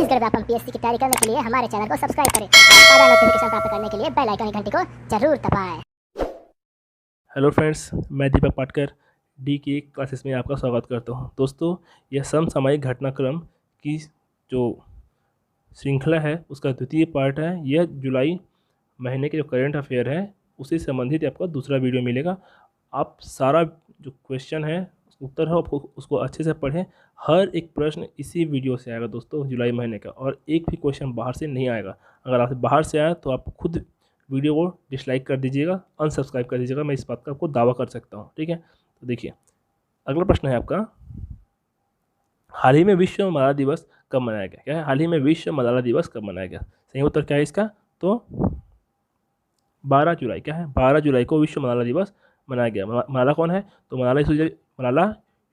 Chhattisgarh Vyapam PSC की तैयारी करने के लिए हमारे चैनल को सब्सक्राइब करें और ताज़ा नोटिफिकेशन प्राप्त करने के लिए बेल आइकन की घंटी को जरूर दबाएं। हेलो फ्रेंड्स, मैं दीपक पाटकर डी की क्लासेस में आपका स्वागत करता हूं। दोस्तों, यह समसामयिक घटनाक्रम की जो श्रृंखला है उसका द्वितीय पार्ट है। यह जुलाई महीने के जो करंट अफेयर है उसी से संबंधित आपको दूसरा वीडियो मिलेगा। आप सारा जो क्वेश्चन है उत्तर है उसको अच्छे से पढ़ें। हर एक प्रश्न इसी वीडियो से आएगा दोस्तों, जुलाई महीने का, और एक भी क्वेश्चन बाहर से नहीं आएगा। अगर आप बाहर से आए तो आप खुद वीडियो को डिसलाइक कर दीजिएगा, अनसब्सक्राइब कर दीजिएगा। मैं इस बात का आपको दावा कर सकता हूँ, ठीक है। तो देखिए, अगला प्रश्न है आपका, हाल ही में विश्व मलाला दिवस कब मनाया गया? क्या है? हाल ही में विश्व मलाला दिवस कब मनाया गया? सही उत्तर क्या है इसका? तो 12 जुलाई। क्या है? 12 जुलाई को विश्व मलाला दिवस मनाया गया। मलाला कौन है? तो मलाला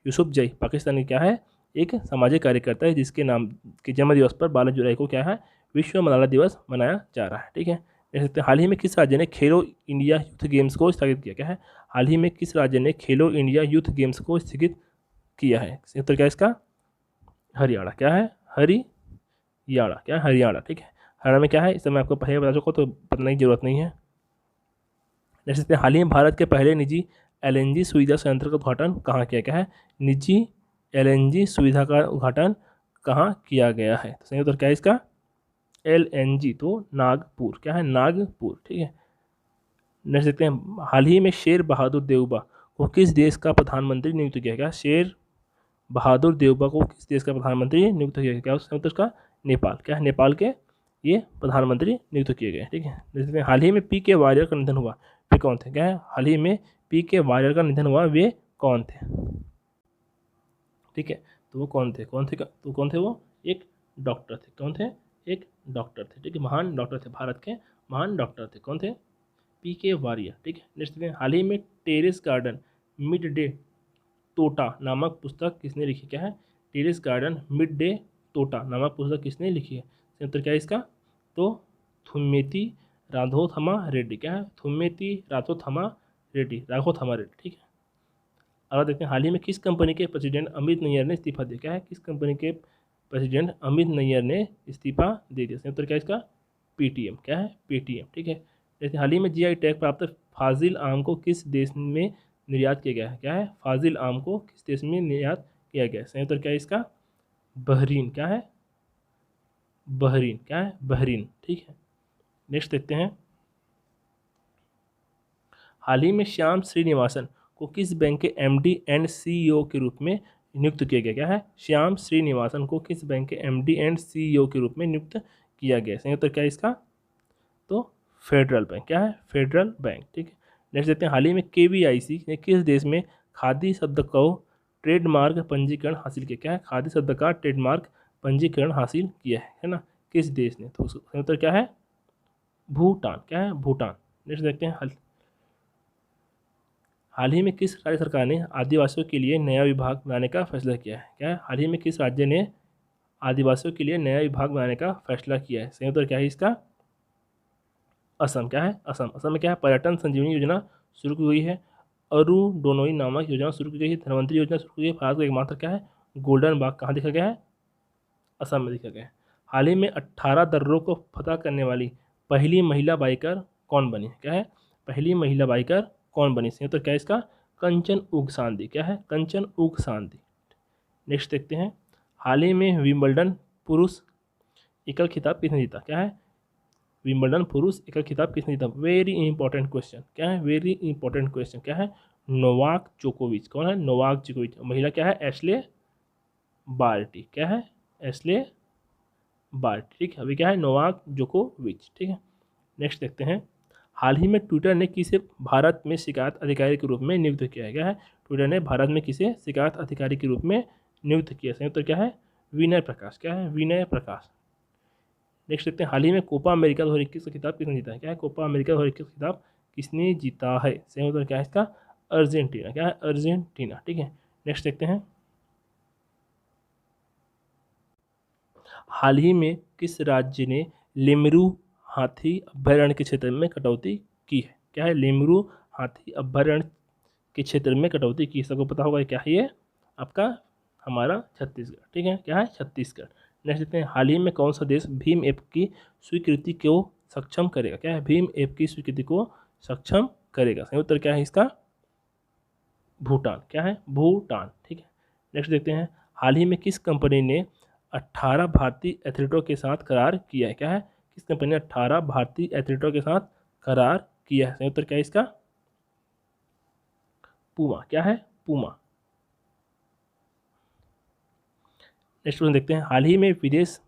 यूसुफजई पाकिस्तानी क्या है? एक सामाजिक कार्यकर्ता है जिसके नाम के जन्म दिवस पर 12 जुलाई को क्या है? विश्व मलाला दिवस मनाया जा रहा है, ठीक है। देख सकते हैं, हाल ही में किस राज्य ने खेलो इंडिया यूथ गेम्स को स्थगित किया? क्या है? हाल ही में किस राज्य ने खेलो इंडिया यूथ गेम्स को स्थगित किया है? उत्तर क्या है इसका? हरियाणा। क्या है? हरियाणा। क्या है? हरियाणा, ठीक है। हरियाणा में क्या है? इस समय आपको पहले बता चुका, तो बताने की जरूरत नहीं है। देख सकते हैं, हाल ही में भारत के पहले निजी एलएनजी सुविधा संयंत्र का उद्घाटन कहाँ किया गया है? निजी एलएनजी सुविधा का उद्घाटन कहाँ किया गया है? तो सही उत्तर क्या है इसका? एलएनजी, तो नागपुर। क्या है? नागपुर, ठीक है। देख सकते हैं, हाल ही में शेर बहादुर देवबा को किस देश का प्रधानमंत्री नियुक्त किया गया? शेर बहादुर देवबा को किस देश का प्रधानमंत्री नियुक्त किया गया? क्या उसका उत्तर का? नेपाल। क्या है? नेपाल के ये प्रधानमंत्री नियुक्त किए गए, ठीक है। जैसे हाल ही में पी के वारियर का निधन हुआ, वे कौन थे? क्या है? हाल ही में पी के वारियर का निधन हुआ, वे कौन थे? ठीक है, तो वो कौन थे? तो कौन थे वो? एक डॉक्टर थे। कौन थे? एक डॉक्टर थे, ठीक है। महान डॉक्टर थे, भारत के महान डॉक्टर थे। कौन थे? पी के वारियर, ठीक है। नेक्स्ट देखते हैं, हाल ही में टेरेस गार्डन मिड डे तोटा नामक पुस्तक किसने लिखी? क्या है? टेरेस गार्डन मिड डे तोटा नामक पुस्तक किसने लिखी है? उत्तर क्या है इसका? तो थुम्मेती राघोथमा रेड्डी। क्या है? थुम्मेती राघोथमा रेड्डी, ठीक है। अगर देखते हैं, हाल ही में किस कंपनी के प्रेसिडेंट अमित नैयर ने इस्तीफा दिया? क्या है? किस कंपनी के प्रेसिडेंट अमित नैयर ने इस्तीफा दे दिया? उत्तर क्या है इसका? पेटीएम। क्या है? पेटीएम, ठीक है। जैसे हाल ही में जीआई टैग प्राप्त फाजिल आम को किस देश में निर्यात किया गया है? क्या है? फाजिल आम को किस देश में निर्यात किया गया है? सही उत्तर क्या है इसका? बहरीन। क्या है? बहरीन। क्या है? बहरीन, ठीक है। नेक्स्ट देखते हैं, हाल ही में श्याम श्रीनिवासन को किस बैंक के एमडी एंड सीईओ के रूप में नियुक्त किया गया? क्या है? श्याम श्रीनिवासन को किस बैंक के एमडी एंड सीईओ के रूप में नियुक्त किया गया? सही उत्तर क्या है इसका? तो फेडरल बैंक। क्या है? फेडरल बैंक, ठीक है। नेक्स्ट देखते हैं, हाल ही में केवीआईसी ने किस देश में खादी शब्द को ट्रेडमार्क पंजीकरण हासिल किया? क्या है? खादी शब्द का ट्रेडमार्क पंजीकरण हासिल किया है ना? किस देश ने? तो उसका उत्तर क्या है? भूटान। क्या है? भूटान। नेक्स्ट देखते हैं, हाल ही में किस राज्य सरकार ने आदिवासियों के लिए नया विभाग बनाने का फैसला किया है? क्या है? हाल ही में किस राज्य ने आदिवासियों के लिए नया विभाग बनाने का फैसला किया है? सही उत्तर क्या है इसका? असम। क्या है? असम। असम में क्या है? पर्यटन संजीवनी योजना शुरू की गई है। अरुडोनोई नामक योजना शुरू की गई है। धनवंतरी योजना शुरू की गई है। भारत का एकमात्र क्या है? गोल्डन बाग कहाँ देखा गया है? असम में देखा गया है। हाल ही में 18 दर्रों को फतह करने वाली पहली महिला बाइकर कौन बनी? क्या है? पहली महिला बाइकर कौन बनी? सही उत्तर क्या है इसका? कंचन उगसांदी। क्या है? कंचन उगसांदी। नेक्स्ट देखते हैं, हाल ही में विंबलडन पुरुष एकल खिताब किसने जीता? क्या है? विंबलडन पुरुष एकल खिताब किसने जीता? Very important question. क्या है? Very important question. क्या है? नोवाक जोकोविच। कौन है? नोवाक जोकोविच। महिला क्या है? Ashleigh Barty. क्या है? एश्ले बार्टी, ठीक है। अभी क्या है? नोवाक जोकोविच, ठीक है। नेक्स्ट देखते हैं, हाल ही में ट्विटर ने किसे भारत में शिकायत अधिकारी के रूप में नियुक्त किया है? क्या है? ट्विटर ने भारत में किसे शिकायत अधिकारी के रूप में नियुक्त किया? संयुक्त क्या है? विनय प्रकाश। क्या है? विनय प्रकाश। नेक्स्ट देखते हैं, हाल ही में कोपा अमेरिका 2021 का खिताब किसने जीता है? क्या है? कोपा अमेरिका 2021 का खिताब किसने जीता है? संयुक्त क्या है इसका? अर्जेंटीना। क्या है? अर्जेंटीना, ठीक है। नेक्स्ट देखते हैं, हाल ही में किस राज्य ने लेमरू हाथी अभयारण्य के क्षेत्र में कटौती की है? क्या है? लेमरू हाथी अभयारण्य के क्षेत्र में कटौती की, सबको पता होगा क्या है ये? आपका हमारा छत्तीसगढ़, ठीक है। क्या है? छत्तीसगढ़। नेक्स्ट देखते हैं, हाल ही में कौन सा देश भीम ऐप की स्वीकृति को सक्षम करेगा? क्या है? भीम ऐप की स्वीकृति को सक्षम करेगा। सही उत्तर क्या है इसका? भूटान। क्या है? भूटान। ठीक है। नेक्स्ट देखते हैं, हाल ही में किस कंपनी ने 18 भारतीय एथलीटों के साथ करार किया है? क्या है? किस कंपनी ने 18 भारतीय एथलीटों के साथ करार किया है? सही उत्तर क्या है इसका? पूमा। क्या है? पूमा। नेक्स्ट क्वेश्चन देखते हैं, हाल ही में विदेश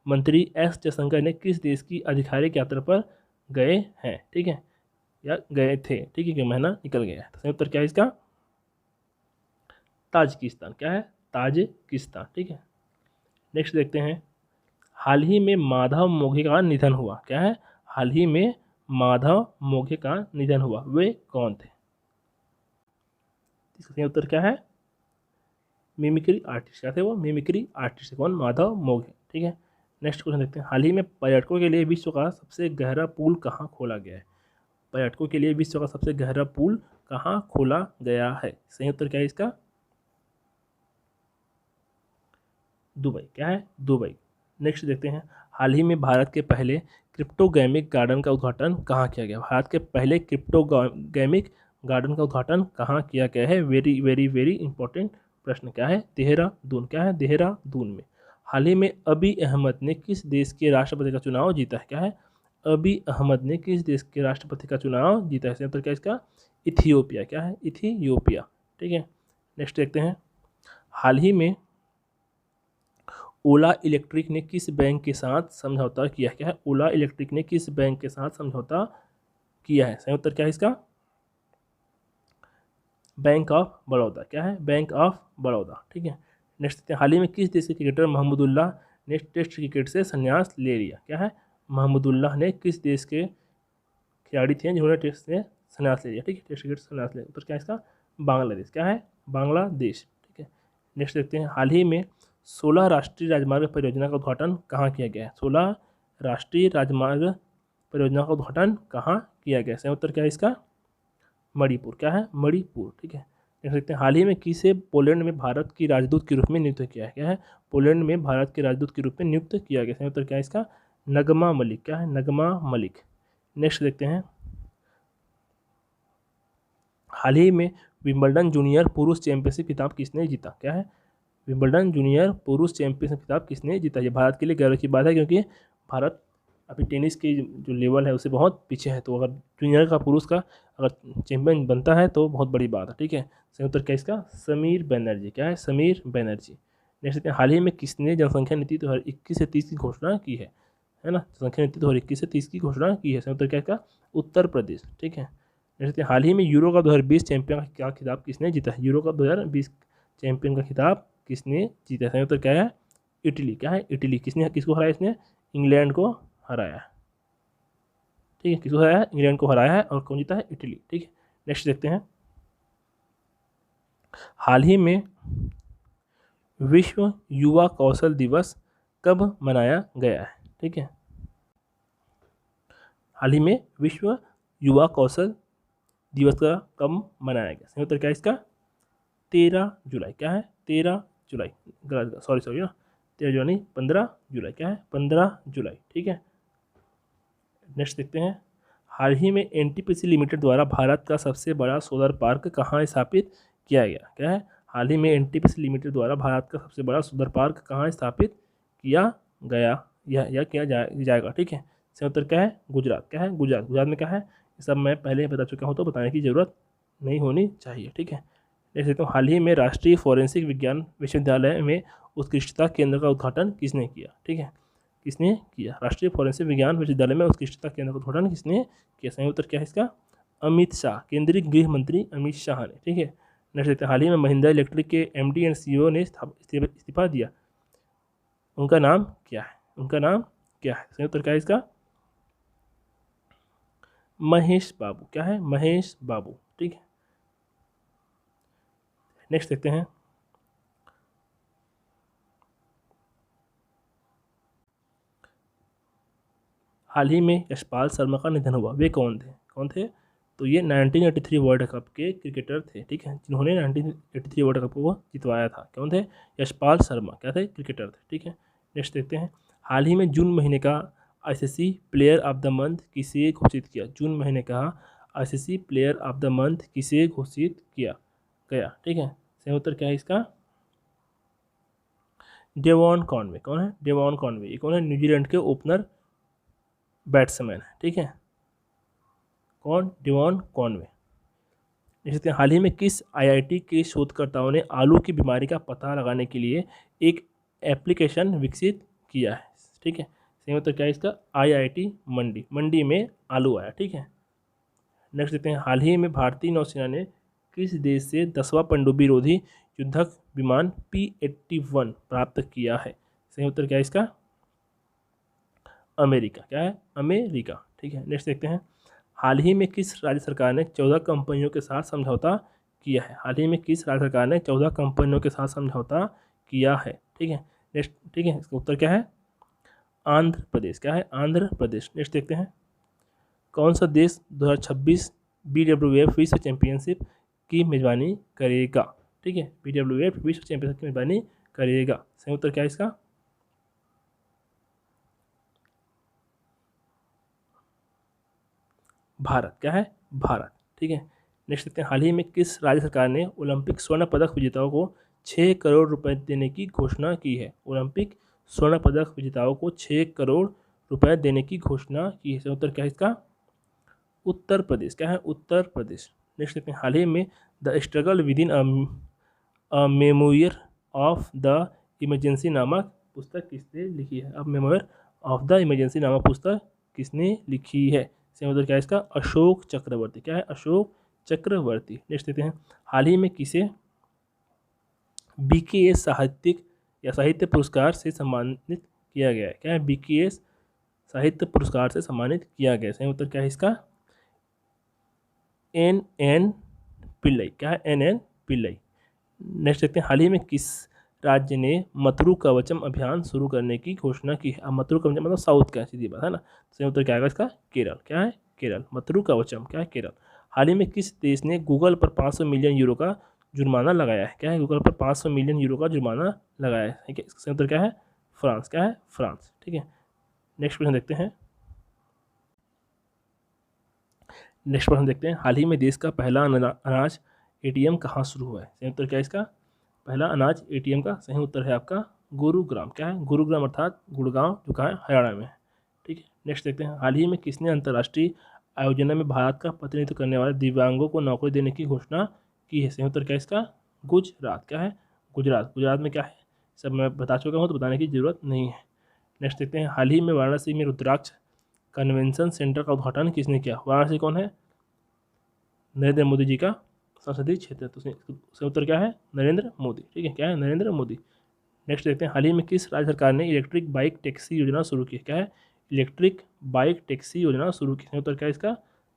मंत्री एस जयशंकर ने किस देश की आधिकारिक यात्रा पर गए हैं? ठीक है, या गए थे। ठीक है, कि महीना निकल गया है। तो सही उत्तर क्या है इसका? ताजिकिस्तान। क्या है? ताजिकिस्तान। ठीक है। नेक्स्ट देखते हैं, हाल ही में माधव मोघे का निधन हुआ। क्या है? हाल ही में माधव मोघे का निधन हुआ, वे कौन थे? इसका सही उत्तर क्या है? Mimicry artist. क्या थे वो? Mimicry artist. कौन? माधव मोघे। ठीक है। नेक्स्ट क्वेश्चन देखते हैं, हाल ही में पर्यटकों के लिए विश्व का सबसे गहरा पुल कहाँ खोला गया है? पर्यटकों के लिए विश्व का सबसे गहरा पुल कहाँ खोला गया है? सही उत्तर क्या है इसका? दुबई। क्या है? दुबई। नेक्स्ट देखते हैं, हाल ही में भारत के पहले क्रिप्टोगैमिक गार्डन का उद्घाटन कहाँ किया गया? भारत के पहले क्रिप्टोगैमिक गार्डन का उद्घाटन कहाँ किया गया है? वेरी वेरी वेरी इंपॉर्टेंट प्रश्न। क्या है? देहरादून। क्या है? देहरादून में। हाल ही में अबी अहमद ने किस देश के राष्ट्रपति का चुनाव जीता है? क्या है? अबी अहमद ने किस देश के राष्ट्रपति का चुनाव जीता है? तो क्या इसका? इथियोपिया। क्या है? इथियोपिया। ठीक है। नेक्स्ट देखते हैं, हाल ही में ओला इलेक्ट्रिक ने किस बैंक के साथ समझौता किया? क्या है? ओला इलेक्ट्रिक ने किस बैंक के साथ समझौता किया है? सही उत्तर क्या है इसका? Bank of Baroda. क्या है? Bank of Baroda. ठीक है। नेक्स्ट, हाल ही में किस देश के क्रिकेटर महमूदुल्लाह ने टेस्ट क्रिकेट से संन्यास ले लिया? क्या है? महमूदुल्लाह ने किस देश के खिलाड़ी थे जिन्होंने टेस्ट से संन्यास ले लिया? ठीक है, टेस्ट क्रिकेट से संन्यास ले लिया। उत्तर क्या है इसका? बांग्लादेश। क्या है? बांग्लादेश। ठीक है। नेक्स्ट देखते हैं, हाल ही में 16 राष्ट्रीय राजमार्ग परियोजना का उद्घाटन कहाँ किया गया है? 16 राष्ट्रीय राजमार्ग परियोजना का उद्घाटन कहाँ किया गया? सही उत्तर क्या है इसका? मणिपुर। क्या है? मणिपुर। ठीक है। देख सकते हैं, हाल ही में किसे पोलैंड में भारत की राजदूत के रूप में नियुक्त किया है? क्या है? पोलैंड में भारत के राजदूत के रूप में नियुक्त किया गया। सही उत्तर क्या है इसका? नगमा मलिक। क्या है? नगमा मलिक। नेक्स्ट देखते हैं, हाल ही में विंबलडन जूनियर पुरुष चैंपियनशिप खिताब किसने जीता? क्या है? विंबलडन जूनियर पुरुष चैंपियनशिप खिताब किसने जीता? ये भारत के लिए गर्व की बात है, क्योंकि भारत अभी टेनिस की जो लेवल है उससे बहुत पीछे है। तो अगर जूनियर का पुरुष का अगर चैंपियन बनता है तो बहुत बड़ी बात है। ठीक है। सही उत्तर क्या इसका? समीर बनर्जी। क्या है? समीर बनर्जी। नेक्स्ट, हाल ही में किसने जनसंख्या नीति 2021 से 30 की घोषणा की है? ना, जनसंख्या नीति 2021 से 30 की घोषणा की है। सही उत्तर क्या इसका? उत्तर प्रदेश। ठीक है। नेक्स्ट, हाल ही में यूरो का 2020 चैंपियन का खिताब किसने जीता है? यूरो का 2020 चैंपियन का खिताब किसने जीता है? सही उत्तर क्या है? इटली। क्या है? इटली। किसने किसको हराया? इसने इंग्लैंड को हराया है। ठीक है, किसको हराया है? इंग्लैंड को हराया है। और कौन जीता है? इटली। ठीक है। नेक्स्ट देखते हैं, हाल ही में विश्व युवा कौशल दिवस कब मनाया गया है? ठीक है, हाल ही में विश्व युवा कौशल दिवस का कब मनाया गया? सही उत्तर क्या है इसका? 13 जुलाई। क्या है? 13 जुलाई। सॉरी ना, 13 जुलाई नहीं, 15 जुलाई। क्या है? 15 जुलाई। ठीक है। नेक्स्ट देखते हैं, हाल ही में एनटीपीसी लिमिटेड द्वारा भारत का सबसे बड़ा सोलर पार्क कहाँ स्थापित किया गया? क्या है? हाल ही में एनटीपीसी लिमिटेड द्वारा भारत का सबसे बड़ा सोलर पार्क कहाँ स्थापित किया गया या किया जाएगा? ठीक है। सही उत्तर क्या है? गुजरात। क्या है? गुजरात। गुजरात में क्या है? ये सब मैं पहले बता चुका हूँ, तो बताने की ज़रूरत नहीं होनी चाहिए। ठीक है। देख सकते हो, हाल ही में राष्ट्रीय फोरेंसिक विज्ञान विश्वविद्यालय में उत्कृष्टता केंद्र का उद्घाटन किसने किया? ठीक है, किसने किया? राष्ट्रीय फोरेंसिक विज्ञान विश्वविद्यालय में उत्कृष्टता केंद्र का उद्घाटन किसने किया? सही उत्तर क्या है इसका? अमित शाह, केंद्रीय गृह मंत्री अमित शाह ने। ठीक है। नेक्स्ट देखते हैं, हाल ही में महिंद्रा इलेक्ट्रिक के एमडी एंड सीईओ ने इस्तीफा दिया, उनका नाम क्या है? उनका नाम क्या है? सही उत्तर क्या है इसका? महेश बाबू। क्या है? महेश बाबू। ठीक है। नेक्स्ट देखते हैं, हाल ही में यशपाल शर्मा का निधन हुआ, वे कौन थे? कौन थे? तो ये 1983 वर्ल्ड कप के क्रिकेटर थे। ठीक है, जिन्होंने 1983 वर्ल्ड कप को जितवाया था। कौन थे? यशपाल शर्मा। क्या थे? क्रिकेटर थे। ठीक है। नेक्स्ट देखते हैं, हाल ही में जून महीने का ICC player of the month किसे घोषित किया? जून महीने का ICC player of the month किसे घोषित किया गया? ठीक है, सही उत्तर क्या है इसका? Devon Conway. कौन है? Devon Conway. ये कौन है? न्यूजीलैंड के ओपनर बैट्समैन है। ठीक है, कौन? Devon Conway. जैसे हाल ही में किस आईआईटी के शोधकर्ताओं ने आलू की बीमारी का पता लगाने के लिए एक एप्लीकेशन विकसित किया है? ठीक है, सही उत्तर क्या है इसका? आईआईटी मंडी। मंडी में आलू आया। ठीक है, नेक्स्ट देखते हैं, हाल ही में भारतीय नौसेना ने किस देश से 10वां पनडुब्बी रोधी युद्धक विमान P-81 प्राप्त किया है? सही उत्तर क्या है इसका? अमेरिका। क्या है? अमेरिका। ठीक है, नेक्स्ट देखते हैं, हाल ही में किस राज्य सरकार ने 14 कंपनियों के साथ समझौता किया है? हाल ही में किस राज्य सरकार ने 14 कंपनियों के साथ समझौता किया है? ठीक है, नेक्स्ट। ठीक है, इसका उत्तर क्या है? आंध्र प्रदेश। क्या है? आंध्र प्रदेश। नेक्स्ट देखते हैं, कौन सा देश 2026 BWF विश्व चैंपियनशिप की मेजबानी करेगा? ठीक है, BWF विश्व चैंपियनशिप की मेजबानी करेगा। सही उत्तर क्या है इसका? भारत। क्या है? भारत। ठीक है, नेक्स्ट देखते हैं, हाल ही में किस राज्य सरकार ने ओलंपिक स्वर्ण पदक विजेताओं को 6 करोड़ रुपए देने की घोषणा की है? ओलंपिक स्वर्ण पदक विजेताओं को 6 करोड़ रुपए देने की घोषणा की है। उत्तर क्या है इसका? उत्तर प्रदेश। क्या है? उत्तर प्रदेश। नेक्स्ट देखते हैं, हाल ही में the struggle with in a memoir of the emergency नामक पुस्तक किसने लिखी है? अब मेमोयर ऑफ द इमरजेंसी नामक पुस्तक किसने लिखी है? सही उत्तर क्या है इसका? अशोक चक्रवर्ती। क्या है? अशोक चक्रवर्ती। नेक्स्ट देखते हैं, हाल ही में किसे BKS साहित्यिक या साहित्य पुरस्कार से सम्मानित किया गया है? क्या है? BKS साहित्य पुरस्कार से सम्मानित किया गया। सही उत्तर क्या है इसका? NN पिल्लई। क्या है? NN पिल्लई। नेक्स्ट देखते हैं, हाल ही में किस राज्य ने मतरू कवचम अभियान शुरू करने की घोषणा की है? अब मतरू कवचम मतलब साउथ का, सीधी बात है ना। सही उत्तर क्या आएगा इसका? केरल। क्या है? केरल। मतरू कवचम। क्या है? केरल। हाल ही में किस देश ने गूगल पर 500 मिलियन यूरो का जुर्माना लगाया है? क्या है? गूगल पर 500 मिलियन यूरो का जुर्माना लगाया है। ठीक है, इसका सही उत्तर क्या है? फ्रांस। क्या है? फ्रांस। ठीक है, नेक्स्ट क्वेश्चन देखते हैं। नेक्स्ट क्वेश्चन देखते हैं, हाल ही में देश का पहला अनाज ATM कहाँ शुरू हुआ है? सही उत्तर क्या है इसका? पहला अनाज ATM का सही उत्तर है आपका गुरुग्राम। क्या है? गुरुग्राम अर्थात गुड़गांव, जो कहाँ है? हरियाणा में है। ठीक है, नेक्स्ट देखते हैं, हाल ही में किसने अंतर्राष्ट्रीय आयोजन में भारत का प्रतिनिधित्व करने वाले दिव्यांगों को नौकरी देने की घोषणा की है? सही उत्तर क्या है इसका? गुजरात। क्या है? गुजरात। गुजरात में क्या है? सब मैं बता चुका हूँ, तो बताने की जरूरत नहीं है। नेक्स्ट देखते हैं, हाल ही में वाराणसी में रुद्राक्ष कन्वेंशन सेंटर का उद्घाटन किसने किया? वाराणसी कौन है? नरेंद्र मोदी जी का संसदीय क्षेत्र। तो सही उत्तर क्या है? नरेंद्र मोदी। ठीक है, क्या है? नरेंद्र मोदी। नेक्स्ट देखते हैं, हाल ही में किस राज्य सरकार ने इलेक्ट्रिक बाइक टैक्सी योजना शुरू की? क्या है? इलेक्ट्रिक बाइक टैक्सी योजना शुरू की। सही उत्तर क्या है इसका?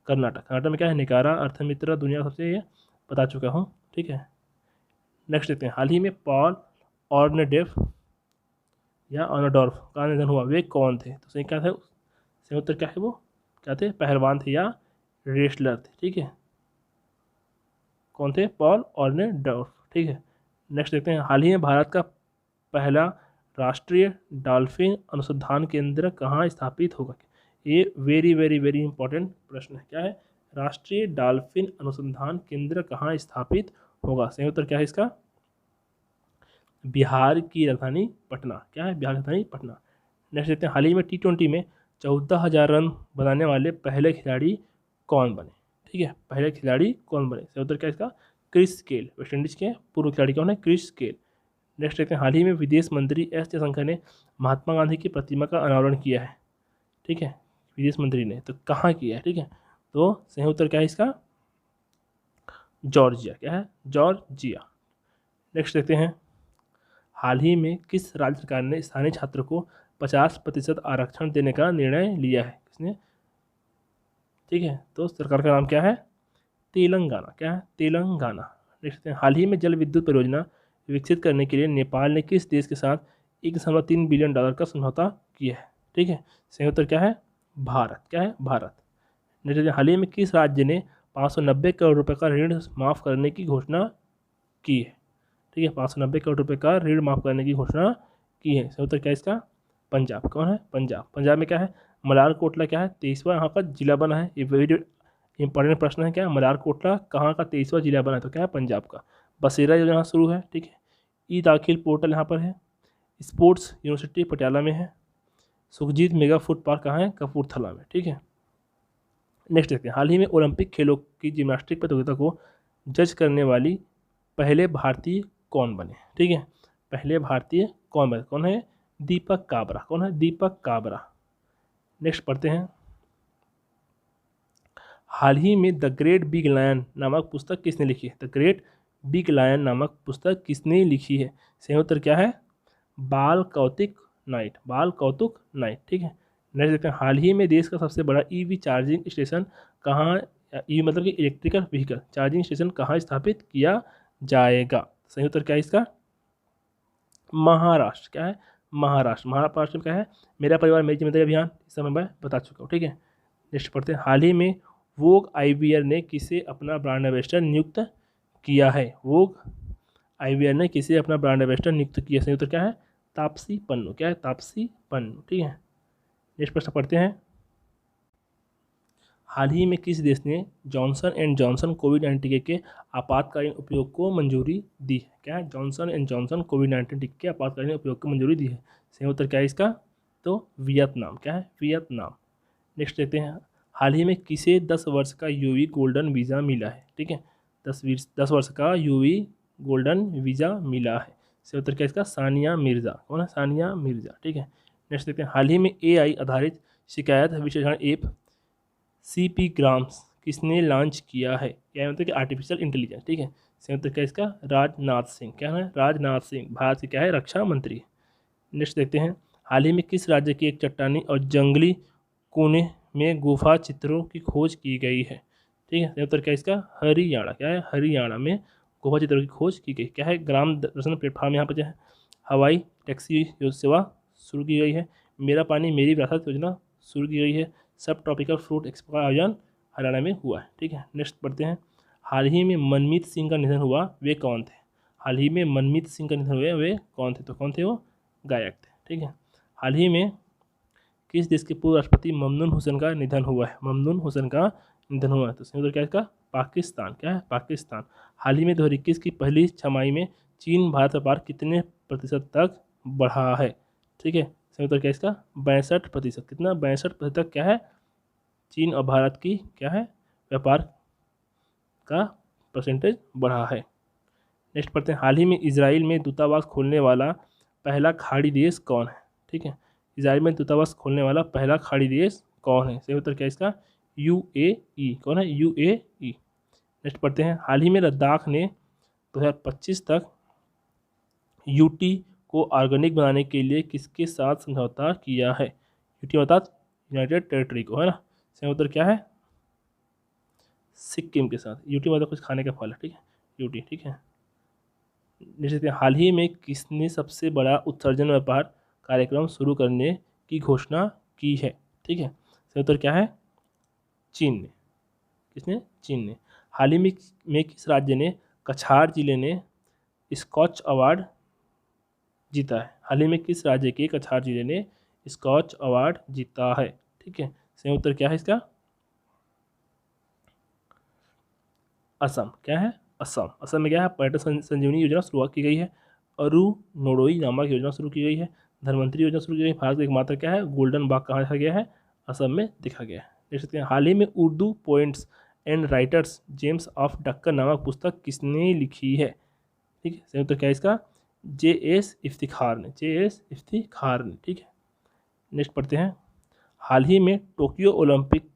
कर्नाटक। कर्नाटक में क्या है? निकारा, अर्थमित्रा, दुनिया सबसे ये बता चुका हूँ। ठीक है, नेक्स्ट देखते हैं, हाल ही में पॉल ऑर्नेडेफ या ऑर्नेडोर्फ का निधन हुआ, वे कौन थे? तो सही क्या थे? सही उत्तर क्या है? वो क्या थे? पहलवान थे या रेसलर थे। ठीक है, कौन थे? पॉल ऑर्नेडोर्फ। ठीक है, नेक्स्ट देखते हैं, हाल ही में भारत का पहला राष्ट्रीय डॉल्फिन अनुसंधान केंद्र कहाँ स्थापित होगा? ये वेरी वेरी वेरी इंपॉर्टेंट प्रश्न है। क्या है? राष्ट्रीय डॉल्फिन अनुसंधान केंद्र कहाँ स्थापित होगा? सही उत्तर क्या है इसका? बिहार की राजधानी पटना। क्या है? बिहार की राजधानी पटना। नेक्स्ट देखते हैं, हाल ही में T20 में 14,000 रन बनाने वाले पहले खिलाड़ी कौन बने? ठीक है, पहले खिलाड़ी कौन बने? सही उत्तर क्या है इसका? Chris Gayle. वेस्ट इंडीज के पूर्व खिलाड़ी कौन है? Chris Gayle. नेक्स्ट देखते हैं, हाल ही में विदेश मंत्री S जयशंकर ने महात्मा गांधी की प्रतिमा का अनावरण किया है। ठीक है, विदेश मंत्री ने, तो कहाँ किया है? ठीक है, तो सही उत्तर क्या है इसका? जॉर्जिया। क्या है? जॉर्जिया। नेक्स्ट देखते हैं, हाल ही में किस राज्य सरकार ने स्थानीय छात्र को 50% आरक्षण देने का निर्णय लिया है? किसने? ठीक है, तो सरकार का नाम क्या है? तेलंगाना। क्या है? तेलंगाना। नेक्स्ट देखते हैं, हाल ही में जल विद्युत परियोजना विकसित करने के लिए नेपाल ने किस देश के साथ $1.3 बिलियन का समझौता किया है? ठीक है, सही उत्तर क्या है? भारत। क्या है? भारत। नेक्स्ट, हाल ही में किस राज्य ने 590 करोड़ रुपए का ऋण माफ़ करने की घोषणा की है? ठीक है, 590 करोड़ रुपए का ऋण माफ़ करने की घोषणा की है। सही उत्तर क्या है इसका? पंजाब। कौन है? पंजाब। पंजाब में क्या है? मलारकोटला क्या है? 23वां यहाँ का जिला बना है। ये वेरी इंपॉर्टेंट प्रश्न है। क्या है? मलारकोटला कहाँ का 23वां जिला बना है? तो क्या है? पंजाब का। बसेरा योजना यहाँ शुरू है। ठीक है। ई दाखिल पोर्टल यहाँ पर है। स्पोर्ट्स यूनिवर्सिटी पटियाला में है। सुखजीत मेगा फूड पार्क कहाँ है? कपूरथला में। ठीक है। नेक्स्ट देखते हैं, हाल ही में ओलंपिक खेलों की जिम्नास्टिक प्रतियोगिता को जज करने वाली पहले भारतीय कौन बने? ठीक है। पहले भारतीय कौन बने? कौन है? दीपक काबरा। कौन है? दीपक काबरा। नेक्स्ट पढ़ते हैं, हाल ही में द ग्रेट बिग लायन नामक पुस्तक किसने लिखी है? द ग्रेट बिग लायन नामक पुस्तक किसने लिखी है? सही उत्तर क्या है? बाल कौतिक नाइट। बाल कौतुक नाइट। ठीक है। नेक्स्ट देखते हैं, हाल ही में देश का सबसे बड़ा ईवी चार्जिंग स्टेशन कहाँ, ईवी मतलब कि इलेक्ट्रिकल व्हीकल चार्जिंग स्टेशन कहाँ स्थापित किया जाएगा? सही उत्तर क्या है इसका? महाराष्ट्र। क्या है? महाराष्ट्र। महाराष्ट्र में क्या है? मेरा परिवार मेरी जिम्मेदारी अभियान, इस समय मैं बता चुका हूँ। ठीक है। नेक्स्ट पढ़ते हैं, हाल ही में वोग आईवीआर ने किसे अपना ब्रांड एम्बेसडर नियुक्त किया है? वोग आईवीआर ने किसे अपना ब्रांड एम्बेसडर नियुक्त किया? सही उत्तर क्या है? तापसी पन्नू। क्या है? तापसी पन्नू। ठीक है। नेक्स्ट प्रश्न पढ़ते हैं, हाल ही में किस देश ने जॉनसन एंड जॉनसन कोविड-19 टीके के आपातकालीन उपयोग को मंजूरी दी है? क्या है? जॉनसन एंड जॉनसन कोविड-19 टीके के आपातकालीन उपयोग को मंजूरी दी है। सही उत्तर क्या है इसका? तो वियतनाम। क्या है? वियतनाम। नेक्स्ट देखते हैं, हाल ही में किसे 10 वर्ष का यूवी गोल्डन वीज़ा मिला है? ठीक है। 10 वर्ष का यूवी गोल्डन वीज़ा मिला है। सही उत्तर क्या है इसका? सानिया मिर्ज़ा। कौन है? सानिया मिर्ज़ा। ठीक है। नेक्स्ट देखते हैं, हाल ही में एआई आधारित शिकायत विश्लेषण ऐप सीपी ग्राम्स किसने लॉन्च किया है? क्या मतलब कि आर्टिफिशियल इंटेलिजेंस। ठीक है। सही उत्तर क्या है इसका? राजनाथ सिंह। क्या है? राजनाथ सिंह, भारत के क्या है? रक्षा मंत्री। नेक्स्ट देखते हैं, हाल ही में किस राज्य की एक चट्टानी और जंगली कोने में गुफा चित्रों की खोज की गई है? ठीक है। सही उत्तर क्या है इसका? हरियाणा। क्या है? हरियाणा में गुफा चित्रों की खोज की गई। क्या है? ग्राम दर्शन प्लेटफॉर्म यहाँ पर जो है, हवाई टैक्सी सेवा शुरू की गई है। मेरा पानी मेरी विरासत योजना शुरू की गई है। सब ट्रॉपिकल फ्रूट एक्सपो का आयोजन हरियाणा में हुआ है। ठीक है। नेक्स्ट पढ़ते हैं, हाल ही में मनमीत सिंह का निधन हुआ, वे कौन थे? हाल ही में मनमीत सिंह का निधन हुए, वे कौन थे? तो कौन थे वो? गायक थे। ठीक है। हाल ही में किस देश के पूर्व राष्ट्रपति ममनून हुसैन का निधन हुआ है? ममनून हुसैन का निधन हुआ है। तो सही उत्तर क्या है इसका? पाकिस्तान। क्या है? पाकिस्तान। हाल ही में 2021 की पहली छमाही में चीन भारत व्यापार कितने प्रतिशत तक बढ़ा है? ठीक है। सही उत्तर क्या है इसका? 62%। कितना? 62% क्या है? चीन और भारत की क्या है? व्यापार का परसेंटेज बढ़ा है। नेक्स्ट पढ़ते हैं, हाल ही में इजराइल में दूतावास खोलने वाला पहला खाड़ी देश कौन है? ठीक है। इजराइल में दूतावास खोलने वाला पहला खाड़ी देश कौन है? सही उत्तर क्या है इसका? यूएई। कौन है? यूएई। नेक्स्ट पढ़ते हैं, हाल ही में लद्दाख ने 2025 तक यूटी को ऑर्गेनिक बनाने के लिए किसके साथ समझौता किया है? यूटी अर्थात यूनाइटेड टेरिटरी को, है ना। सही उत्तर क्या है? सिक्किम के साथ। यूटी मतलब कुछ खाने का फल है। ठीक है। यूटी। ठीक है। जैसे हाल ही में किसने सबसे बड़ा उत्सर्जन व्यापार कार्यक्रम शुरू करने की घोषणा की है? ठीक है। सही उत्तर क्या है? चीन ने। किसने? चीन ने। हाल ही में किस राज्य ने कछार जिले ने स्कॉच अवार्ड जीता है? हाल ही में किस राज्य के कछार जिले ने स्कॉच अवार्ड जीता है? ठीक है। सही उत्तर क्या है इसका? असम। क्या है? असम। असम में क्या है? पर्यटन संजीवनी योजना शुरुआत की गई है। अरुणोदय नामक योजना शुरू की गई है। धनवंतरी योजना शुरू की गई। भारत का एकमात्र क्या है? गोल्डन बाग कहाँ देखा गया है? असम में देखा गया है। देख सकते हैं, हाल ही में Urdu poets and writers James of Deccan नामक पुस्तक किसने लिखी है? ठीक है। सही उत्तर क्या है इसका? जे.एस. इफ्तिखार ने। जे.एस. इफ्तिखार ने। ठीक है। नेक्स्ट पढ़ते हैं, हाल ही में टोक्यो ओलंपिक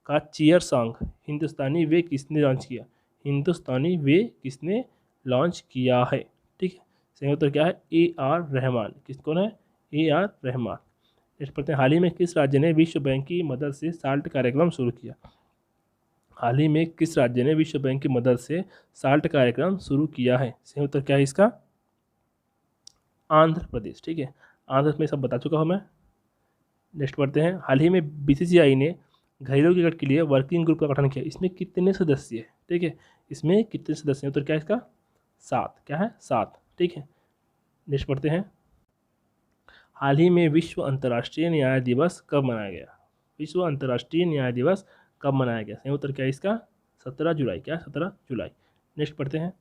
का चीयर सॉन्ग हिंदुस्तानी वे किसने लॉन्च किया? हिंदुस्तानी वे किसने लॉन्च किया है? ठीक है। सही उत्तर क्या है? ए.आर. रहमान। किस कौन है? ए.आर. रहमान। नेक्स्ट पढ़ते हैं, हाल ही में किस राज्य ने विश्व बैंक की मदद से साल्ट कार्यक्रम शुरू किया? हाल ही में किस राज्य ने विश्व बैंक की मदद से साल्ट कार्यक्रम शुरू किया है? सही उत्तर क्या है इसका? आंध्र प्रदेश। ठीक है। आंध्र प्रदेश में सब बता चुका हूँ मैं। नेक्स्ट पढ़ते हैं, हाल ही में बीसीसीआई ने घरेलू क्रिकेट के लिए वर्किंग ग्रुप का गठन किया। इसमें कितने सदस्य हैं? ठीक है। इसमें कितने सदस्य हैं? उत्तर क्या है इसका? 7। क्या है? 7। ठीक है। नेक्स्ट पढ़ते हैं, हाल ही में विश्व अंतर्राष्ट्रीय न्याय दिवस कब मनाया गया? विश्व अंतर्राष्ट्रीय न्याय दिवस कब मनाया गया? सही उत्तर क्या है इसका? 17 जुलाई। क्या 17 जुलाई? नेक्स्ट पढ़ते हैं,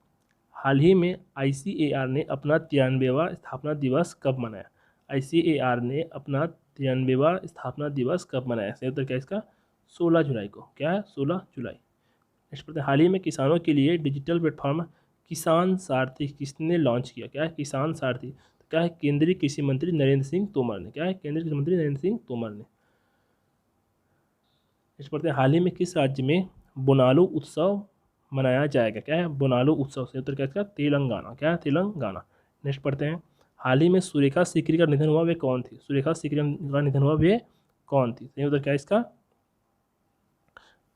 हाल ही में ICAR ने अपना 93वां स्थापना दिवस कब मनाया? ICAR ने अपना 93वां स्थापना दिवस कब मनाया? सही उत्तर क्या है इसका? 16 जुलाई को। क्या है? 16 जुलाई। नेक्स्ट पढ़ते हैं, हाल ही में किसानों के लिए डिजिटल प्लेटफॉर्म किसान सारथी किसने लॉन्च किया? क्या है? किसान सारथी। तो क्या है? केंद्रीय कृषि मंत्री नरेंद्र सिंह तोमर ने। क्या है? केंद्रीय कृषि मंत्री नरेंद्र सिंह तोमर ने। नेक्स्ट पढ़ते हैं, हाल ही में किस राज्य में बोनालू उत्सव मनाया जाएगा? क्या है? बोनालू उत्सव। सही उत्तर क्या है इसका? तेलंगाना। क्या है? तेलंगाना। नेक्स्ट पढ़ते हैं, हाल ही में सुरेखा सीकरी का निधन हुआ, वे कौन थी? सुरेखा सीकरी का निधन हुआ, वे कौन थी? सही उत्तर क्या है इसका?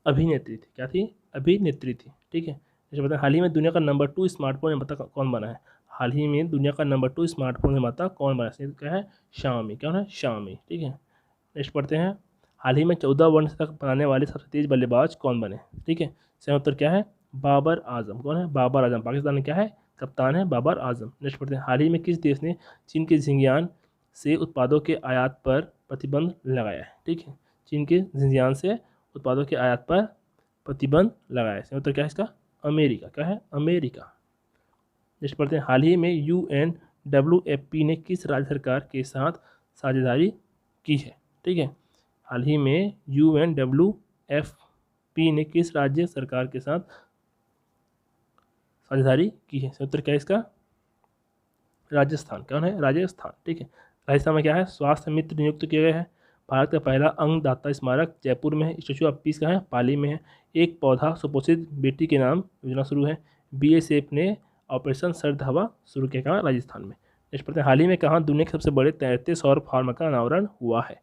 अभिनेत्री थी। क्या थी? अभिनेत्री थी। ठीक है। जैसे बताएं, हाल ही में दुनिया का नंबर 2 स्मार्टफोन निर्माता कौन बना है? हाल ही में दुनिया का नंबर 2 स्मार्टफोन निर्माता कौन बना है? क्या है? Xiaomi। क्या है? Xiaomi। ठीक है। नेक्स्ट पढ़ते हैं, हाल ही में 14 वर्ष तक बनाने वाले सबसे तेज बल्लेबाज कौन बने? ठीक है। सही उत्तर क्या है? बाबर आजम। कौन है? बाबर आजम। पाकिस्तान में क्या है? कप्तान है बाबर आजम। नेक्स्ट पढ़ते हैं, हाल ही में किस देश ने चीन के जिंजियान से उत्पादों के आयात पर प्रतिबंध लगाया है? ठीक है। चीन के जिंजियान से उत्पादों के आयात पर प्रतिबंध लगाया है। सही उत्तर क्या है इसका? अमेरिका। क्या है? अमेरिका। नेक्स्ट पढ़ते हैं, हाल ही में UNWFP ने किस राज्य सरकार के साथ साझेदारी की है? ठीक है। हाल ही में UNWFP ने किस राज्य सरकार के साथ साझेदारी की है? उत्तर क्या है इसका? राजस्थान। कौन है? राजस्थान। ठीक है। राजस्थान में क्या है? स्वास्थ्य मित्र नियुक्त किए गए हैं। भारत का पहला अंगदाता स्मारक जयपुर में है। स्टैचू ऑफ पीस का है? पाली में है। एक पौधा सुपोषित बेटी के नाम योजना शुरू है। BSF ने ऑपरेशन सर्द हवा शुरू किया। कहाँ? राजस्थान में। नेक्स्ट पढ़ते हैं, हाल ही में कहाँ दुनिया के सबसे बड़े तैरते सौर फार्म का अनावरण हुआ है?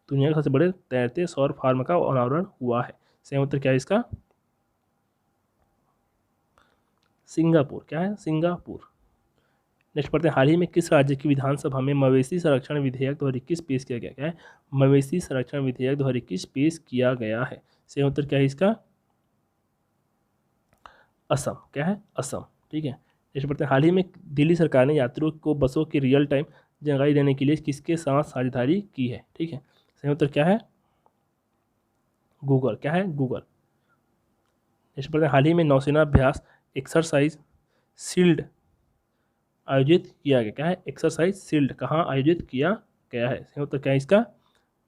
दुनिया के सबसे बड़े तैरते सौर फार्म का अनावरण हुआ है। सही उत्तर क्या है इसका? सिंगापुर। क्या है? सिंगापुर। नेक्स्ट पढ़ते हैं, हाल ही में किस राज्य की विधानसभा में मवेशी संरक्षण विधेयक 2021 पेश किया गया? क्या है? मवेशी संरक्षण विधेयक 2021 पेश किया गया है। सही उत्तर क्या है इसका? असम। क्या है? असम। ठीक है। नेक्स्ट पढ़ते हैं, हाल ही में दिल्ली सरकार ने यात्रियों को बसों की रियल टाइम जानकारी देने के लिए किसके साथ साझेदारी की है? ठीक है। सही उत्तर क्या है? गूगल। क्या है? गूगल। नेक्स्ट पढ़ते हैं, हाल ही में नौसेना अभ्यास एक्सरसाइज शील्ड आयोजित किया गया। क्या है? एक्सरसाइज शील्ड कहाँ आयोजित किया गया है? सही उत्तर क्या है इसका?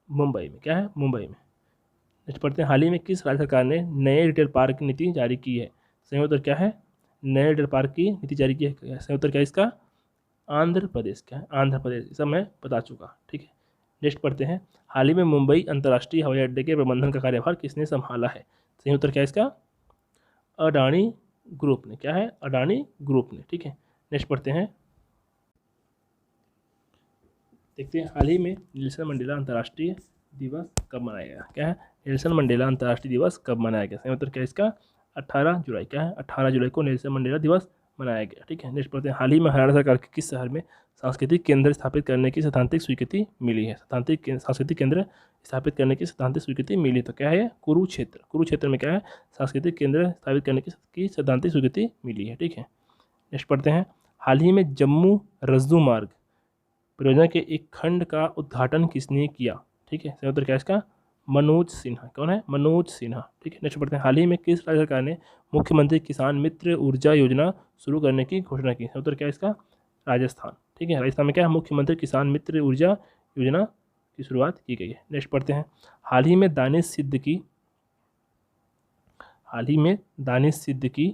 मुंबई में। क्या है? मुंबई में। नेक्स्ट पढ़ते हैं, हाल ही में किस राज्य सरकार ने नए रिटेल पार्क की नीति जारी की है? सही उत्तर क्या है? नए रिटेल पार्क की नीति जारी की है। सही उत्तर क्या है इसका? आंध्र प्रदेश। क्या है? आंध्र प्रदेश। सब मैं बता चुका। ठीक है। नेक्स्ट पढ़ते हैं, हाल ही में मुंबई अंतर्राष्ट्रीय हवाई अड्डे के प्रबंधन का कार्यभार किसने संभाला है? सही उत्तर क्या है इसका? अडानी ग्रुप ने। क्या है? अडानी ग्रुप ने। ठीक है। नेक्स्ट पढ़ते हैं, देखते हैं, हाल ही में नेल्सन मंडेला अंतर्राष्ट्रीय दिवस कब मनाया गया? क्या है? नेल्सन मंडेला अंतर्राष्ट्रीय दिवस कब मनाया गया? सही उत्तर क्या है इसका? 18 जुलाई। क्या है? 18 जुलाई को नेल्सन मंडेला दिवस मनाया गया। ठीक है। नेक्स्ट पढ़ते हैं, हाल ही में हरियाणा सरकार के किस शहर में सांस्कृतिक केंद्र स्थापित करने की सैद्धांतिक स्वीकृति मिली है? सांस्कृतिक केंद्र स्थापित करने की सैद्धांतिक स्वीकृति मिली। तो क्या है? कुरुक्षेत्र। कुरुक्षेत्र में क्या है? सांस्कृतिक केंद्र स्थापित करने की सैद्धांतिक स्वीकृति मिली है। ठीक है। नेक्स्ट पढ़ते हैं, हाल ही में जम्मू रज्जू मार्ग परियोजना के एक खंड का उद्घाटन किसने किया? ठीक है। सही उत्तर क्या है इसका? मनोज सिन्हा। कौन है? मनोज सिन्हा। ठीक है। नेक्स्ट पढ़ते हैं, हाल ही में किस राज्य सरकार ने मुख्यमंत्री किसान मित्र ऊर्जा योजना शुरू करने की घोषणा की? सही उत्तर क्या है इसका? राजस्थान। ठीक है। राजस्थान में क्या है? मुख्यमंत्री किसान मित्र ऊर्जा योजना की शुरुआत की गई है। नेक्स्ट पढ़ते हैं, हाल ही में दानिश सिद्दीकी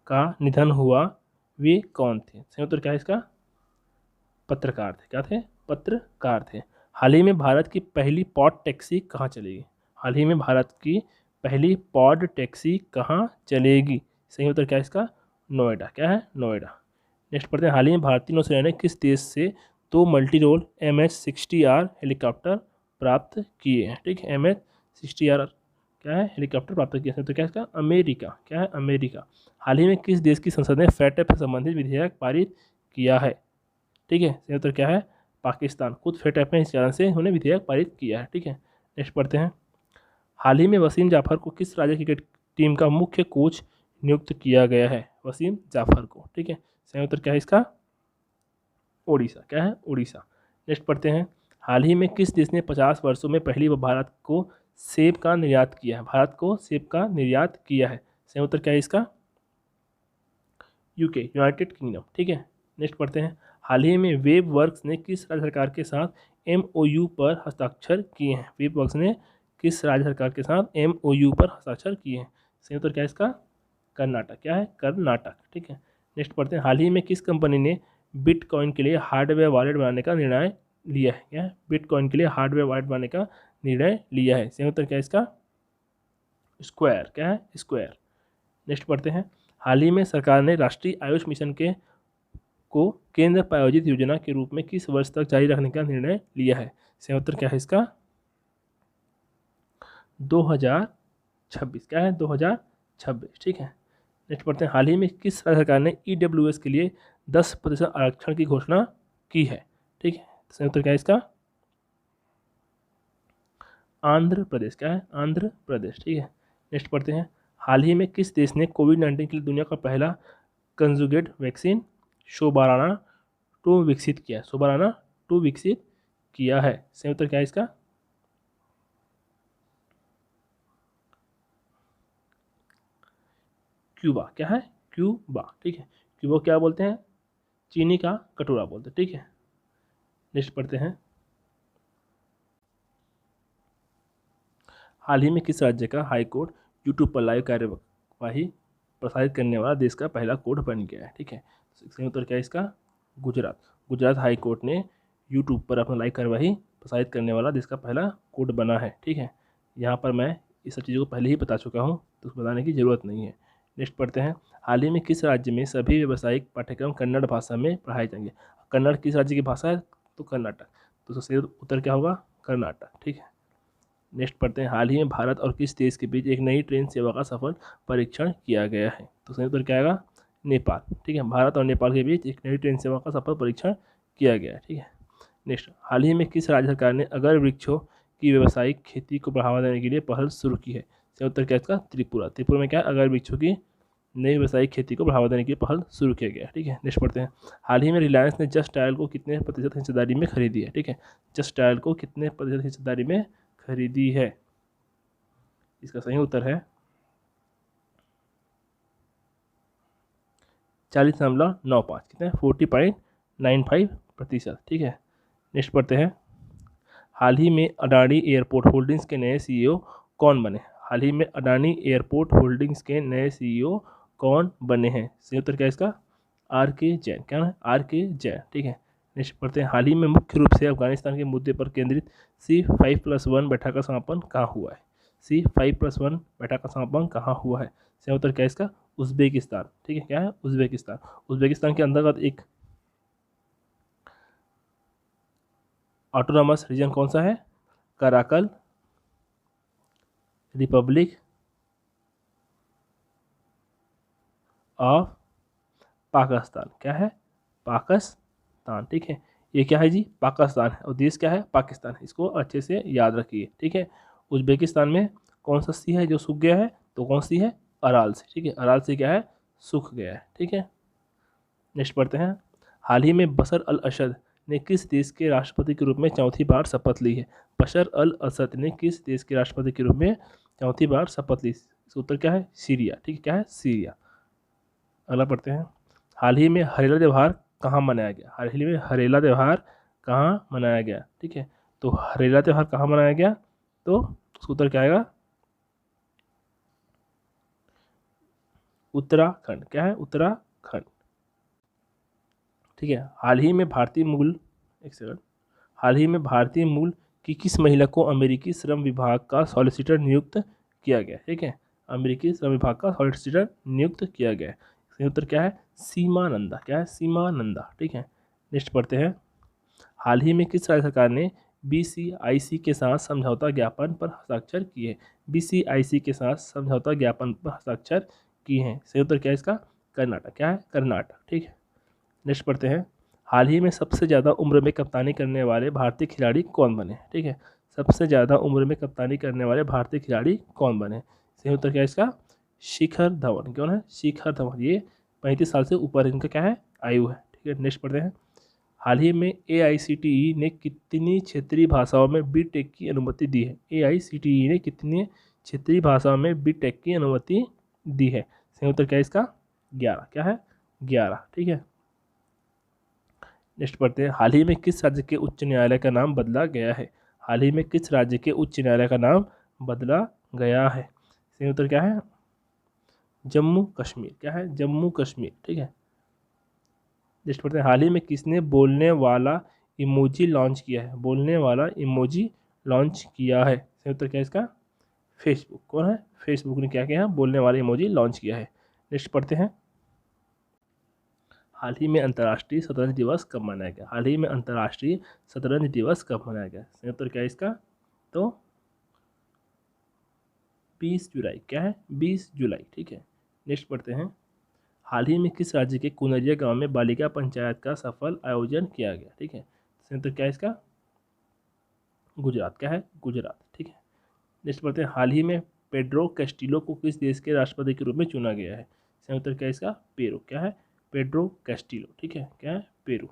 का निधन हुआ, वे कौन थे? सही उत्तर क्या है इसका? पत्रकार थे। क्या थे? पत्रकार थे। हाल ही में भारत की पहली पॉड टैक्सी कहाँ चलेगी? हाल ही में भारत की पहली पॉड टैक्सी कहाँ चलेगी? सही उत्तर क्या है इसका? नोएडा। क्या है? नोएडा। नेक्स्ट पढ़ते हैं, हाल ही में भारतीय नौसेना ने किस देश से 2 मल्टी रोल MH-60R हेलीकॉप्टर प्राप्त किए हैं? ठीक है। MH-60R क्या है? हेलीकॉप्टर प्राप्त किए हैं। तो क्या है इसका? अमेरिका। क्या है? अमेरिका। हाल ही में किस देश की संसद ने फैटएप से संबंधित विधेयक पारित किया है? ठीक है। सही उत्तर क्या है? पाकिस्तान। खुद फेटएप में इस कारण से उन्होंने विधेयक पारित किया है। ठीक है। नेक्स्ट पढ़ते हैं, हाल ही में वसीम जाफर को किस राज्य क्रिकेट टीम का मुख्य कोच नियुक्त किया गया है? वसीम जाफर को। ठीक है। सही उत्तर क्या है इसका? उड़ीसा। क्या है? उड़ीसा। नेक्स्ट पढ़ते हैं, हाल ही में किस देश ने 50 वर्षों में पहली बार भारत को सेब का निर्यात किया है? भारत को सेब का निर्यात किया है। सही उत्तर क्या है इसका? UK, United kingdom. ठीक है। नेक्स्ट पढ़ते हैं, हाल ही में वेब वर्क्स ने किस राज्य सरकार के साथ MOU पर हस्ताक्षर किए हैं? वेब वर्क्स ने किस राज्य सरकार के साथ MOU पर हस्ताक्षर किए हैं? सही उत्तर क्या है इसका? कर्नाटक। क्या है? कर्नाटक। ठीक है। नेक्स्ट पढ़ते हैं, हाल ही में किस कंपनी ने बिटकॉइन के लिए हार्डवेयर वॉलेट बनाने का निर्णय लिया है? क्या है? बिटकॉइन के लिए हार्डवेयर वॉलेट बनाने का निर्णय लिया है। सही उत्तर क्या है इसका? स्क्वायर। क्या है? स्क्वायर। नेक्स्ट पढ़ते हैं, हाल ही में सरकार ने राष्ट्रीय आयुष मिशन के को केंद्र प्रायोजित योजना के रूप में किस वर्ष तक जारी रखने का निर्णय लिया है? सही उत्तर क्या है इसका? 2026। क्या है? 2026। ठीक है। नेक्स्ट पढ़ते हैं, हाल ही में किस राज्य सरकार ने EWS के लिए 10% आरक्षण की घोषणा की है? ठीक है। सही उत्तर क्या है इसका? आंध्र प्रदेश। क्या है? आंध्र प्रदेश। ठीक है। नेक्स्ट पढ़ते हैं, हाल ही में किस देश ने कोविड-19 के लिए दुनिया का पहला कंजुगेट वैक्सीन सोबाराना 2 विकसित किया है? सोबाराना 2 विकसित किया है। सही उत्तर क्या है इसका? क्यूबा। क्या है? क्यूबा। ठीक है। क्यूबा क्या बोलते हैं? चीनी का कटोरा बोलते हैं। ठीक है। नेक्स्ट पढ़ते हैं, हाल ही में किस राज्य का हाई कोर्ट यूट्यूब पर लाइव कार्यवाही प्रसारित करने वाला देश का पहला कोर्ट बन गया है? ठीक है। सही उत्तर क्या है इसका? गुजरात। गुजरात हाई कोर्ट ने यूट्यूब पर अपना लाइव कार्यवाही प्रसारित करने वाला देश का पहला कोर्ट बना है। ठीक है। यहाँ पर मैं इस सब चीज़ों को पहले ही बता चुका हूँ, तो उसको बताने की ज़रूरत नहीं है। नेक्स्ट पढ़ते हैं, हाल ही में किस राज्य में सभी व्यावसायिक पाठ्यक्रम कन्नड़ भाषा में पढ़ाए जाएंगे? कन्नड़ किस राज्य की भाषा है? तो कर्नाटक। तो सही उत्तर क्या होगा? कर्नाटक। ठीक है। नेक्स्ट पढ़ते हैं, हाल ही में भारत और किस देश के बीच एक नई ट्रेन सेवा का सफल परीक्षण किया गया है? तो सही उत्तर क्या आएगा? नेपाल। ठीक है। भारत और नेपाल के बीच एक नई ट्रेन सेवा का सफल परीक्षण किया गया है। ठीक है। नेक्स्ट, हाल ही में किस राज्य सरकार ने अगर वृक्षों की व्यावसायिक खेती को बढ़ावा देने के लिए पहल शुरू की है? सही उत्तर क्या है इसका? त्रिपुरा। त्रिपुरा में क्या है? अगर वृक्षों की नई व्यावसायिक खेती को बढ़ावा देने के लिए पहल शुरू किया गया है। ठीक है। नेक्स्ट पढ़ते हैं, हाल ही में रिलायंस ने जस्ट डायल को कितने प्रतिशत हिस्सेदारी में खरीदी है? ठीक है। जस्ट डायल को कितने प्रतिशत हिस्सेदारी में खरीदी है? इसका सही उत्तर है 40.95। कितने? 40.95%। ठीक है। नेक्स्ट पढ़ते हैं, हाल ही में अडानी एयरपोर्ट होल्डिंग्स के नए CEO कौन बने? हाल ही में अडानी एयरपोर्ट होल्डिंग्स के नए CEO कौन बने हैं? सही उत्तर क्या है इसका? RK जैन। क्या है? RK जैन। ठीक है। नेक्स्ट पढ़ते हैं, हाल ही में मुख्य रूप से अफगानिस्तान के मुद्दे पर केंद्रित C5+1 बैठक का समापन कहाँ हुआ है? C5+1 बैठक का समापन कहाँ हुआ है? सही उत्तर क्या है इसका? उज्बेकिस्तान। ठीक है। क्या है? उज्बेकिस्तान। उज्बेकिस्तान के अंतर्गत एक ऑटोनॉमस रीजन कौन सा है? कराकल रिपब्लिक ऑफ पाकिस्तान। क्या है? पाकिस्तान। ठीक है। ये क्या है जी? पाकिस्तान है और देश क्या है? पाकिस्तान है। इसको अच्छे से याद रखिए। ठीक है। उज्बेकिस्तान में कौन सा सी है जो सूख गया है? तो कौन सी है? अराल से। ठीक है। अराल से क्या है? सूख गया है। ठीक है। नेक्स्ट पढ़ते हैं, हाल ही में बशर अल असद ने किस देश के राष्ट्रपति के रूप में चौथी बार शपथ ली है? बशर अल असद ने किस देश के राष्ट्रपति के रूप में चौथी बार शपथ ली? इसका उत्तर क्या है? सीरिया। ठीक है। क्या है? सीरिया। अगला पढ़ते हैं, हाल ही में हरेला त्यौहार कहाँ मनाया गया? हाल ही में हरेला त्यौहार कहाँ मनाया गया? ठीक है। तो हरेला त्यौहार कहाँ मनाया गया? तो उसका उत्तर क्या आएगा? उत्तराखंड। क्या है? उत्तराखंड। ठीक है। हाल ही में भारतीय मूल की किस महिला को अमेरिकी श्रम विभाग का सॉलिसिटर नियुक्त किया गया? ठीक है। अमेरिकी श्रम विभाग का सॉलिसिटर नियुक्त किया गया। सही उत्तर क्या है? सीमा नंदा। क्या है? सीमा नंदा। ठीक है। नेक्स्ट पढ़ते हैं, हाल ही में किस राज्य सरकार ने BCIC के साथ समझौता ज्ञापन पर हस्ताक्षर किए? BCIC के साथ समझौता ज्ञापन पर हस्ताक्षर किए हैं। सही उत्तर क्या है इसका? कर्नाटक। क्या है? कर्नाटक। ठीक है। नेक्स्ट पढ़ते हैं, हाल ही में सबसे ज़्यादा उम्र में कप्तानी करने वाले भारतीय खिलाड़ी कौन बने? ठीक है। सबसे ज़्यादा उम्र में कप्तानी करने वाले भारतीय खिलाड़ी कौन बने? सही उत्तर क्या है इसका? शिखर धवन। कौन है? शिखर धवन। ये 35 साल से ऊपर इनका क्या है? आयु है। ठीक है। नेक्स्ट पढ़ते हैं, हाल ही में AICTE ने कितनी क्षेत्रीय भाषाओं में बीटेक की अनुमति दी है? AICTE ने कितनी क्षेत्रीय भाषाओं में बीटेक की अनुमति दी है? सही उत्तर क्या है इसका? 11। क्या है? 11। ठीक है, नेक्स्ट पढ़ते हैं। हाल ही में किस राज्य के उच्च न्यायालय का नाम बदला गया है? हाल ही में किस राज्य के उच्च न्यायालय का नाम बदला गया है? सही उत्तर क्या है? जम्मू कश्मीर। क्या है? जम्मू कश्मीर। ठीक है, नेक्स्ट पढ़ते हैं। हाल ही में किसने बोलने वाला इमोजी लॉन्च किया है? बोलने वाला इमोजी लॉन्च किया है। सही उत्तर क्या है इसका? फेसबुक। कौन है? फेसबुक ने क्या किया है? बोलने वाला इमोजी लॉन्च किया है। नेक्स्ट पढ़ते हैं। हाल ही में अंतर्राष्ट्रीय शतरंज दिवस कब मनाया गया? हाल ही में अंतर्राष्ट्रीय शतरंज दिवस कब मनाया गया? सही उत्तर क्या है इसका? तो 20 जुलाई। क्या है? 20 जुलाई। ठीक है, नेक्स्ट पढ़ते हैं। हाल ही में किस राज्य के कुनरिया गांव में बालिका पंचायत का सफल आयोजन किया गया? ठीक है, सही उत्तर क्या है इसका? गुजरात। क्या है? गुजरात। ठीक है, नेक्स्ट पढ़ते हैं। हाल ही में पेड्रो कैस्टिलो को किस देश के राष्ट्रपति के रूप में चुना गया है? सही उत्तर क्या है इसका? पेरू। क्या है? Pedro Castillo. ठीक है, क्या है? पेरू।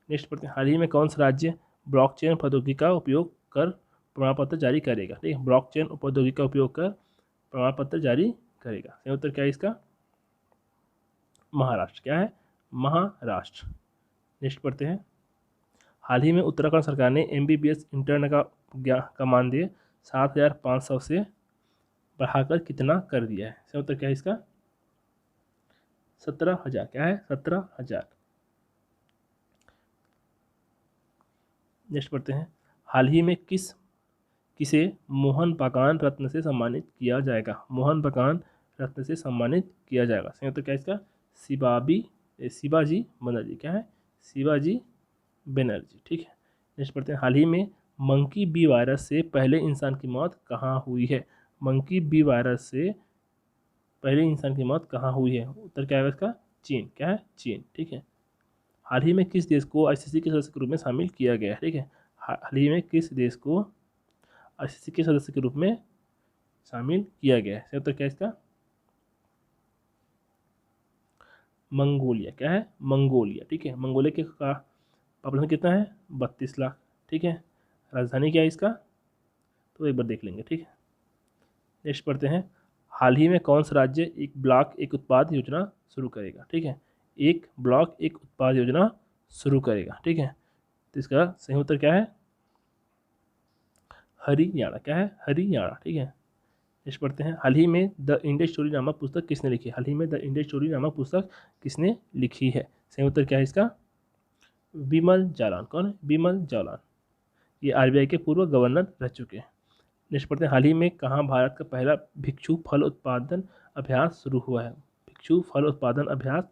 नेक्स्ट पढ़ते हैं। हाल ही में कौन सा राज्य ब्लॉकचेन प्रौद्योगिकी का उपयोग कर प्रमाण पत्र जारी करेगा? ठीक है, ब्लॉकचेन प्रौद्योगिकी का उपयोग कर प्रमाण पत्र जारी करेगा। सही उत्तर क्या है इसका? महाराष्ट्र। क्या है? महाराष्ट्र। नेक्स्ट पढ़ते हैं। हाल ही में उत्तराखंड सरकार ने MBBS इंटर्न का मानदेय 7,500 से बढ़ाकर कितना कर दिया है? सही उत्तर क्या है इसका? 17,000। क्या है? 17,000। नेक्स्ट पढ़ते हैं। हाल ही में किसे मोहन बागान रत्न से सम्मानित किया जाएगा? मोहन बागान रत्न से सम्मानित किया जाएगा। सही उत्तर क्या है इसका? शिवाजी बनर्जी। क्या है? शिवाजी बनर्जी। ठीक है, नेक्स्ट पढ़ते हैं। हाल ही में मंकी बी वायरस से पहले इंसान की मौत कहाँ हुई है? मंकी बी वायरस से पहले इंसान की मौत कहाँ हुई है? उत्तर क्या है इसका? चीन। क्या है? चीन। ठीक है, हाल ही में किस देश को ICC के सदस्य के रूप में शामिल किया गया है? ठीक है, हाल ही में किस देश को ICC के सदस्य के रूप में शामिल किया गया है? सही उत्तर क्या है इसका? मंगोलिया। क्या है? मंगोलिया। ठीक है, मंगोलिया का पॉपुलेशन कितना है? 32 लाख। ठीक है, राजधानी क्या है इसका? तो एक बार देख लेंगे। ठीक है, नेक्स्ट पढ़ते हैं। हाल ही में कौन सा राज्य एक ब्लॉक एक उत्पाद योजना शुरू करेगा? ठीक है, एक ब्लॉक एक उत्पाद योजना शुरू करेगा। ठीक है, तो इसका सही उत्तर क्या है? हरियाणा। क्या है? हरियाणा। ठीक है, नेक्स्ट पढ़ते हैं। हाल ही में द इंडिया स्टोरी नामक पुस्तक किसने लिखी? हाल ही में द इंडिया स्टोरी नामक पुस्तक किसने लिखी है? सही उत्तर क्या है इसका? विमल जालान। कौन है? विमल जालान। ये RBI के पूर्व गवर्नर रह चुके हैं। नेक्स्ट पढ़ते हैं। हाल ही में कहाँ भारत का पहला भिक्षु फल उत्पादन अभ्यास शुरू हुआ है? भिक्षु फल उत्पादन अभ्यास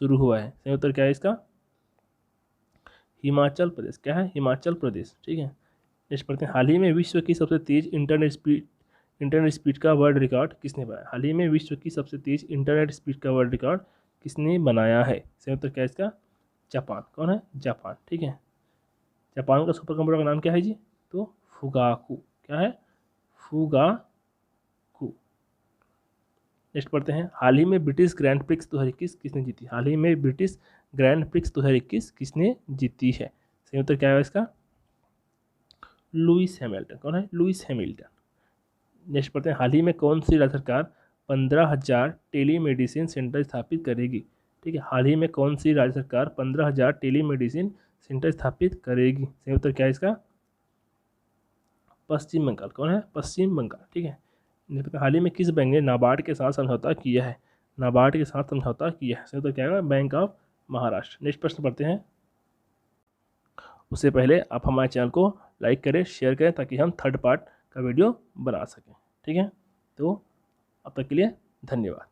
शुरू हुआ है। सही उत्तर क्या है इसका? हिमाचल प्रदेश। क्या है? हिमाचल प्रदेश। ठीक है, नेक्स्ट पढ़ते हैं। हाल ही में विश्व की सबसे तेज इंटरनेट स्पीड का वर्ल्ड रिकॉर्ड किसने बनाया? हाल ही में विश्व की सबसे तेज इंटरनेट स्पीड का वर्ल्ड रिकॉर्ड किसने बनाया है? सही उत्तर क्या है इसका? जापान। कौन है? जापान। ठीक है, जापान का सुपर कंप्यूटर का नाम क्या है जी? तो फुगाकू। क्या है? फुगाकू। नेक्स्ट पढ़ते हैं। हाल ही में ब्रिटिश ग्रैंड प्रिक्स 2021 किसने जीती? हाल ही में ब्रिटिश ग्रैंड प्रिक्स 2021 किसने जीती है? सही उत्तर क्या है इसका? Lewis Hamilton. कौन है? Lewis Hamilton. नेक्स्ट पढ़ते हैं। हाल ही में कौन सी राज्य सरकार 15,000 टेलीमेडिसिन सेंटर स्थापित करेगी? ठीक है, हाल ही में कौन सी राज्य सरकार 15,000 टेलीमेडिसिन सेंटर स्थापित करेगी? सही उत्तर क्या है इसका? पश्चिम बंगाल। कौन है? पश्चिम बंगाल। ठीक है, हाल ही में किस बैंक ने नाबार्ड के साथ समझौता किया है? नाबार्ड के साथ समझौता किया है। सही उत्तर क्या है? Bank of Maharashtra. नेक्स्ट प्रश्न पढ़ते हैं। उससे पहले आप हमारे चैनल को लाइक करें, शेयर करें, ताकि हम थर्ड पार्ट का वीडियो बना सकें। ठीक है, तो अब तक के लिए धन्यवाद।